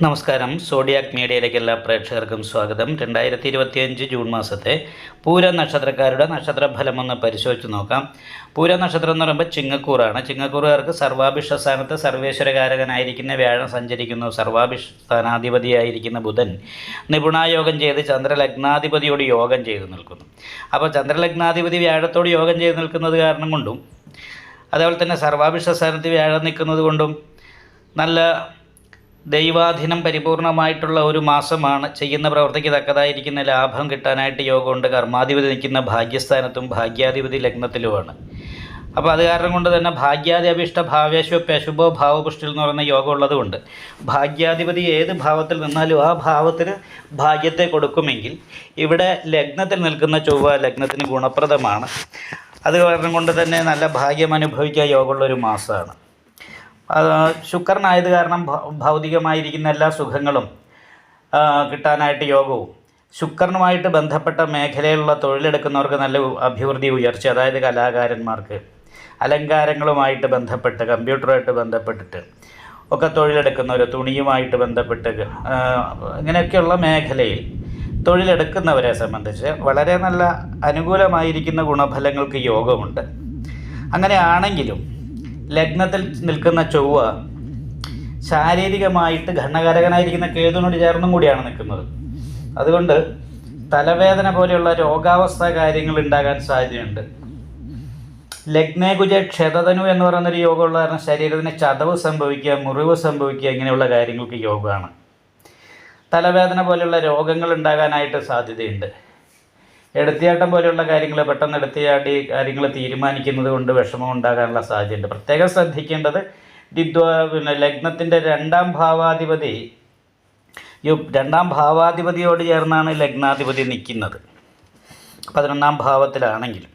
നമസ്കാരം. സോഡിയാക് മീഡിയയിലേക്ക് എല്ലാ പ്രേക്ഷകർക്കും സ്വാഗതം. 2025 ജൂൺ മാസത്തെ പൂര നക്ഷത്രക്കാരുടെ നക്ഷത്രഫലമൊന്ന് പരിശോധിച്ച് നോക്കാം. പൂര നക്ഷത്രം എന്ന് പറയുമ്പോൾ ചിങ്ങക്കൂറാണ്. ചിങ്ങക്കൂറുകാർക്ക് സർവാഭിഷ്ട സ്ഥാനത്ത് സർവേശ്വരകാരകനായിരിക്കുന്ന വ്യാഴം സഞ്ചരിക്കുന്നു. സർവാഭിഷ്ട സ്ഥാനാധിപതിയായിരിക്കുന്ന ബുധൻ നിപുണായോഗം ചെയ്ത് ചന്ദ്രലഗ്നാധിപതിയോട് യോഗം ചെയ്ത് നിൽക്കുന്നു. അപ്പോൾ ചന്ദ്രലഗ്നാധിപതി വ്യാഴത്തോട് യോഗം ചെയ്ത് നിൽക്കുന്നത് കാരണം കൊണ്ടും അതേപോലെ തന്നെ സർവാഭിഷ്ട സ്ഥാനത്ത് വ്യാഴം നിൽക്കുന്നത് കൊണ്ടും നല്ല ദൈവാധീനം പരിപൂർണമായിട്ടുള്ള ഒരു മാസമാണ്. ചെയ്യുന്ന പ്രവൃത്തിക്ക് തക്കതായിരിക്കുന്ന ലാഭം കിട്ടാനായിട്ട് യോഗമുണ്ട്. കർമാധിപതി നിൽക്കുന്ന ഭാഗ്യസ്ഥാനത്തും ഭാഗ്യാധിപതി ലഗ്നത്തിലുമാണ്. അപ്പോൾ അത് കാരണം കൊണ്ട് തന്നെ ഭാഗ്യാധിപഷ്ട ഭാവേശ്വപ്യ അശുഭോ ഭാവപുഷ്ടിൽ എന്ന് പറയുന്ന യോഗം ഉള്ളതുകൊണ്ട് ഭാഗ്യാധിപതി ഏത് ഭാവത്തിൽ നിന്നാലും ആ ഭാവത്തിന് ഭാഗ്യത്തെ കൊടുക്കുമെങ്കിൽ ഇവിടെ ലഗ്നത്തിൽ നിൽക്കുന്ന ചൊവ്വ ലഗ്നത്തിന് ഗുണപ്രദമാണ്. അത് കാരണം കൊണ്ട് തന്നെ നല്ല ഭാഗ്യം അനുഭവിക്കാൻ യോഗമുള്ളൊരു മാസമാണ്. ശുക്രനായത് കാരണം ഭൗതികമായിരിക്കുന്ന എല്ലാ സുഖങ്ങളും കിട്ടാനായിട്ട് യോഗവും ശുക്രനുമായിട്ട് ബന്ധപ്പെട്ട മേഖലയിലുള്ള തൊഴിലെടുക്കുന്നവർക്ക് നല്ല അഭിവൃദ്ധി ഉയർച്ച, അതായത് കലാകാരന്മാർക്ക് അലങ്കാരങ്ങളുമായിട്ട് ബന്ധപ്പെട്ട് കമ്പ്യൂട്ടറുമായിട്ട് ബന്ധപ്പെട്ടിട്ട് ഒക്കെ തൊഴിലെടുക്കുന്നവർ, തുണിയുമായിട്ട് ബന്ധപ്പെട്ട് ഇങ്ങനെയൊക്കെയുള്ള മേഖലയിൽ തൊഴിലെടുക്കുന്നവരെ സംബന്ധിച്ച് വളരെ നല്ല അനുകൂലമായിരിക്കുന്ന ഗുണഫലങ്ങൾക്ക് യോഗമുണ്ട്. അങ്ങനെയാണെങ്കിലും ലഗ്നത്തിൽ നിൽക്കുന്ന ചൊവ്വ ശാരീരികമായിട്ട് ഘടകകാരകനായിരിക്കുന്ന കേതുവിനോട് ചേർന്നും കൂടിയാണ് നിൽക്കുന്നത്. അതുകൊണ്ട് തലവേദന പോലെയുള്ള രോഗാവസ്ഥ കാര്യങ്ങൾ ഉണ്ടാകാൻ സാധ്യതയുണ്ട്. ലഗ്നേകുജ ക്ഷതധനു എന്ന് പറയുന്നൊരു യോഗമുള്ള കാരണം ശരീരത്തിന് ചതവ് സംഭവിക്കുക, മുറിവ് സംഭവിക്കുക, ഇങ്ങനെയുള്ള കാര്യങ്ങൾക്ക് യോഗമാണ്. തലവേദന പോലെയുള്ള രോഗങ്ങൾ ഉണ്ടാകാനായിട്ട് സാധ്യതയുണ്ട്. എടുത്തിയാട്ടം പോലെയുള്ള കാര്യങ്ങൾ പെട്ടെന്ന് എടുത്തിയാടി കാര്യങ്ങൾ തീരുമാനിക്കുന്നത് കൊണ്ട് വിഷമം ഉണ്ടാകാനുള്ള സാധ്യതയുണ്ട്. പ്രത്യേകം ശ്രദ്ധിക്കേണ്ടത് ലഗ്നത്തിൻ്റെ രണ്ടാം ഭാവാധിപതിയോട് ചേർന്നാണ് ലഗ്നാധിപതി നിൽക്കുന്നത്, 11ാം ഭാവത്തിലാണെങ്കിലും.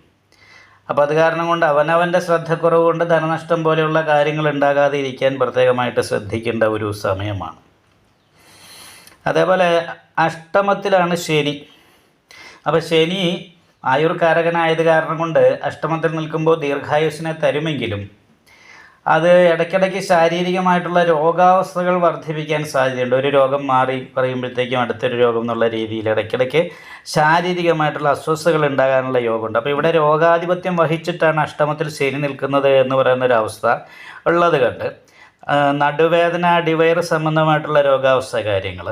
അപ്പോൾ അത് കാരണം കൊണ്ട് അവനവൻ്റെ ശ്രദ്ധക്കുറവ് കൊണ്ട് ധനനഷ്ടം പോലെയുള്ള കാര്യങ്ങൾ ഉണ്ടാകാതെ ഇരിക്കാൻ പ്രത്യേകമായിട്ട് ശ്രദ്ധിക്കേണ്ട ഒരു സമയമാണ്. അതേപോലെ അഷ്ടമത്തിലാണ് ശനി. അപ്പോൾ ശനി ആയുർകാരകനായത് കാരണം കൊണ്ട് അഷ്ടമത്തിൽ നിൽക്കുമ്പോൾ ദീർഘായുസ്സിനെ തരുമെങ്കിലും അത് ഇടയ്ക്കിടയ്ക്ക് ശാരീരികമായിട്ടുള്ള രോഗാവസ്ഥകൾ വർദ്ധിപ്പിക്കാൻ സാധ്യതയുണ്ട്. ഒരു രോഗം മാറി പറയുമ്പോഴത്തേക്കും അടുത്തൊരു രോഗം എന്നുള്ള രീതിയിൽ ഇടയ്ക്കിടയ്ക്ക് ശാരീരികമായിട്ടുള്ള അസ്വസ്ഥതകൾ ഉണ്ടാകാനുള്ള യോഗമുണ്ട്. അപ്പോൾ ഇവിടെ രോഗാധിപത്യം വഹിച്ചിട്ടാണ് അഷ്ടമത്തിൽ ശനി നിൽക്കുന്നത് എന്ന് പറയുന്നൊരവസ്ഥ ഉള്ളത് കണ്ട് നടുവേദന, അടിവയറ് സംബന്ധമായിട്ടുള്ള രോഗാവസ്ഥ കാര്യങ്ങൾ,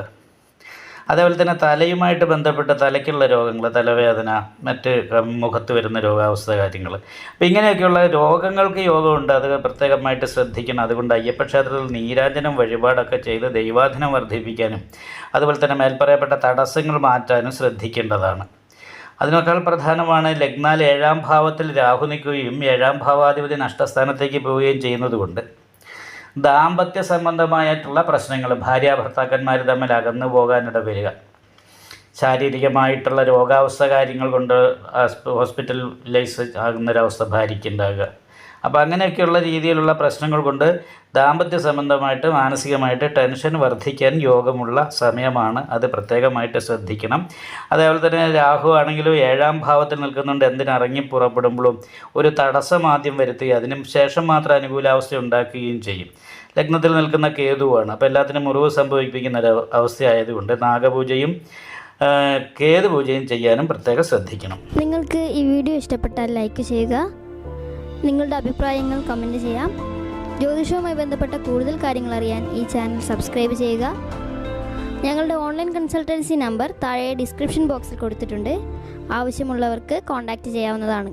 അതേപോലെ തന്നെ തലയുമായിട്ട് ബന്ധപ്പെട്ട് തലയ്ക്കുള്ള രോഗങ്ങൾ, തലവേദന, മറ്റ് മുഖത്ത് വരുന്ന രോഗാവസ്ഥ കാര്യങ്ങൾ, അപ്പോൾ ഇങ്ങനെയൊക്കെയുള്ള രോഗങ്ങൾക്ക് യോഗമുണ്ട്. അത് പ്രത്യേകമായിട്ട് ശ്രദ്ധിക്കണം. അതുകൊണ്ട് അയ്യപ്പക്ഷേത്രത്തിൽ നീരാഞ്ജനം വഴിപാടൊക്കെ ചെയ്ത് ദൈവാധീനം വർദ്ധിപ്പിക്കാനും അതുപോലെ തന്നെ മേൽപ്പറയപ്പെട്ട തടസ്സങ്ങൾ മാറ്റാനും ശ്രദ്ധിക്കേണ്ടതാണ്. അതിനേക്കാൾ പ്രധാനമാണ് ലഗ്നാൽ 7ാം ഭാവത്തിൽ രാഹു നിൽക്കുകയും 7ാം ഭാവാധിപതി നഷ്ടസ്ഥാനത്തേക്ക് പോവുകയും ചെയ്യുന്നതുകൊണ്ട് ദാമ്പത്യ സംബന്ധമായിട്ടുള്ള പ്രശ്നങ്ങൾ, ഭാര്യാഭർത്താക്കന്മാർ തമ്മിൽ അകന്നു പോകാനിട വരിക, ശാരീരികമായിട്ടുള്ള രോഗാവസ്ഥ കാര്യങ്ങൾ കൊണ്ട് ഹോസ്പിറ്റലൈസ് ആകുന്നൊരവസ്ഥ ഭാര്യയ്ക്കുണ്ടാകുക. അപ്പോൾ അങ്ങനെയൊക്കെയുള്ള രീതിയിലുള്ള പ്രശ്നങ്ങൾ കൊണ്ട് ദാമ്പത്യ സംബന്ധമായിട്ട് മാനസികമായിട്ട് ടെൻഷൻ വർദ്ധിക്കാൻ യോഗമുള്ള സമയമാണ്. അത് പ്രത്യേകമായിട്ട് ശ്രദ്ധിക്കണം. അതേപോലെ തന്നെ രാഹു ആണെങ്കിലും 7ാം ഭാവത്തിൽ നിൽക്കുന്നുണ്ട്. എന്തിനിറങ്ങി പുറപ്പെടുമ്പോഴും ഒരു തടസ്സം ആദ്യം വരുത്തുകയും അതിനും ശേഷം മാത്രം അനുകൂലാവസ്ഥ ഉണ്ടാക്കുകയും ചെയ്യും. ലഗ്നത്തിൽ നിൽക്കുന്ന കേതുവാണ്. അപ്പോൾ എല്ലാത്തിനും മുറിവ് സംഭവിപ്പിക്കുന്ന ഒരു അവസ്ഥയായതുകൊണ്ട് നാഗപൂജയും കേതു പൂജയും ചെയ്യാനും പ്രത്യേകം ശ്രദ്ധിക്കണം. നിങ്ങൾക്ക് ഈ വീഡിയോ ഇഷ്ടപ്പെട്ടാൽ ലൈക്ക് ചെയ്യുക, നിങ്ങളുടെ അഭിപ്രായങ്ങൾ കമൻറ്റ് ചെയ്യാം. ജ്യോതിഷവുമായി ബന്ധപ്പെട്ട കൂടുതൽ കാര്യങ്ങൾ അറിയാൻ ഈ ചാനൽ സബ്സ്ക്രൈബ് ചെയ്യുക. ഞങ്ങളുടെ ഓൺലൈൻ കൺസൾട്ടൻസി നമ്പർ താഴെ ഡിസ്ക്രിപ്ഷൻ ബോക്സിൽ കൊടുത്തിട്ടുണ്ട്. ആവശ്യമുള്ളവർക്ക് കോൺടാക്റ്റ് ചെയ്യാവുന്നതാണ്.